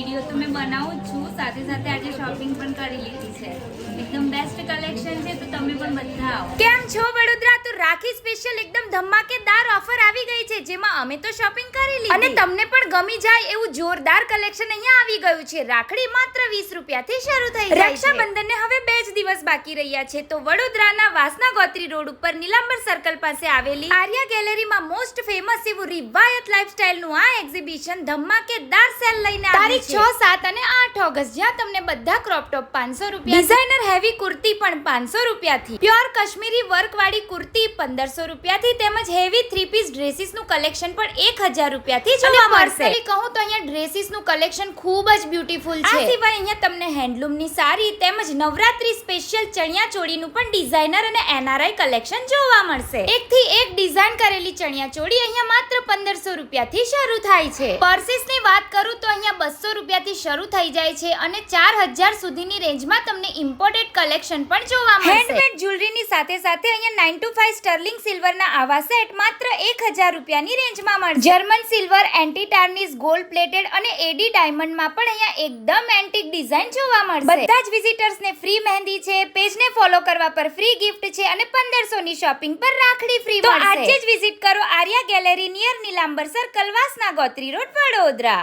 Video તો મેં બનાવું જ છું, સાથે સાથે આજે શોપિંગ પણ કરી લીધી છે. એકદમ બેસ્ટ કલેક્શન છે, તો તમે પણ બધા આવો. કેમ છો વડોદરા? તો રાખી સ્પેશિયલ એકદમ ધમાકેદાર ઓફર આવી ગઈ છે, જેમાં અમે તો શોપિંગ કરી લીધી અને તમને પણ ગમી જાય એવું જોરદાર કલેક્શન અહીંયા આવી ગયું છે. રાખડી માત્ર 20 રૂપિયાથી શરૂ થઈ જાય છે. રક્ષાબંધનને હવે 2 જ દિવસ બાકી રહ્યા છે, તો વડોદરાના વાસના ગોત્રી રોડ ઉપર નીલાંબર સર્કલ પાસે આવેલી આર્યા ગેલેરીમાં મોસ્ટ ફેમસ એવું રિવાયત લાઇફસ્ટાઇલનું આ એક્ઝિબિશન ધમાકેદાર સેલ લઈને આવી છે. તારીખ 6, 7 અને 8 ઓગસ્ટ, જ્યાં તમને બધા ક્રોપ ટોપ 500 રૂપિયા, ડિઝાઇનર હેવી કુર્તી પણ 500 રૂપિયાથી, પ્યોર કાશ્મીરી વર્ક વાળી કુર્તી 1500 રૂપિયાથી, તેમજ હેવી 3 પીસ ડ્રેસીસ નું કલેક્શન પણ 1000 રૂપિયાથી જોવા મળશે. કહું તો અહીંયા ડ્રેસીસ નું કલેક્શન ખૂબ જ બ્યુટીફુલ છે. આ સિવાય અહીંયા તમને હેન્ડલૂમ ની સાડી તેમજ નવરાત્રી સ્પેશિયલ ચણિયા ચોળીનું પણ ડિઝાઇનર અને એનઆરઆઈ કલેક્શન જોવા મળશે. એકથી એક ડિઝાઇન કરેલી ચણિયા ચોળી અહીંયા માત્ર 1500 રૂપિયાથી શરૂ થાય છે. પર્સીસ ની વાત કરું તો અહીંયા 200 રૂપિયાથી શરૂ થઈ જાય છે અને 4000 સુધીની રેન્જમાં તમને ઇમ્પોર્ટેડ કલેક્શન પણ જોવા મળશે. હેન્ડમેડ જ્વેલરીની સાથે સાથે અહીંયા 9 to 5 સ્ટર્લિંગ સિલ્વરના આવા સેટ માત્ર 1000 રૂપિયાની રેન્જમાં મળશે. German silver, anti tarnish, gold plated અને એડી ડાયમંડમાં પણ અહીંયા એકદમ એન્ટિક ડિઝાઇન જોવા મળશે. બધા જ વિઝિટર્સને ફ્રી મહેંદી છે, પેજને ફોલો કરવા પર ફ્રી ગિફ્ટ છે અને 1500 ની શોપિંગ પર રાખડી ફ્રી મળશે. તો આજે જ વિઝિટ કરો Arya gallery near Nilambar circle, વાસના ગોત્રી રોડ, વડોદરા.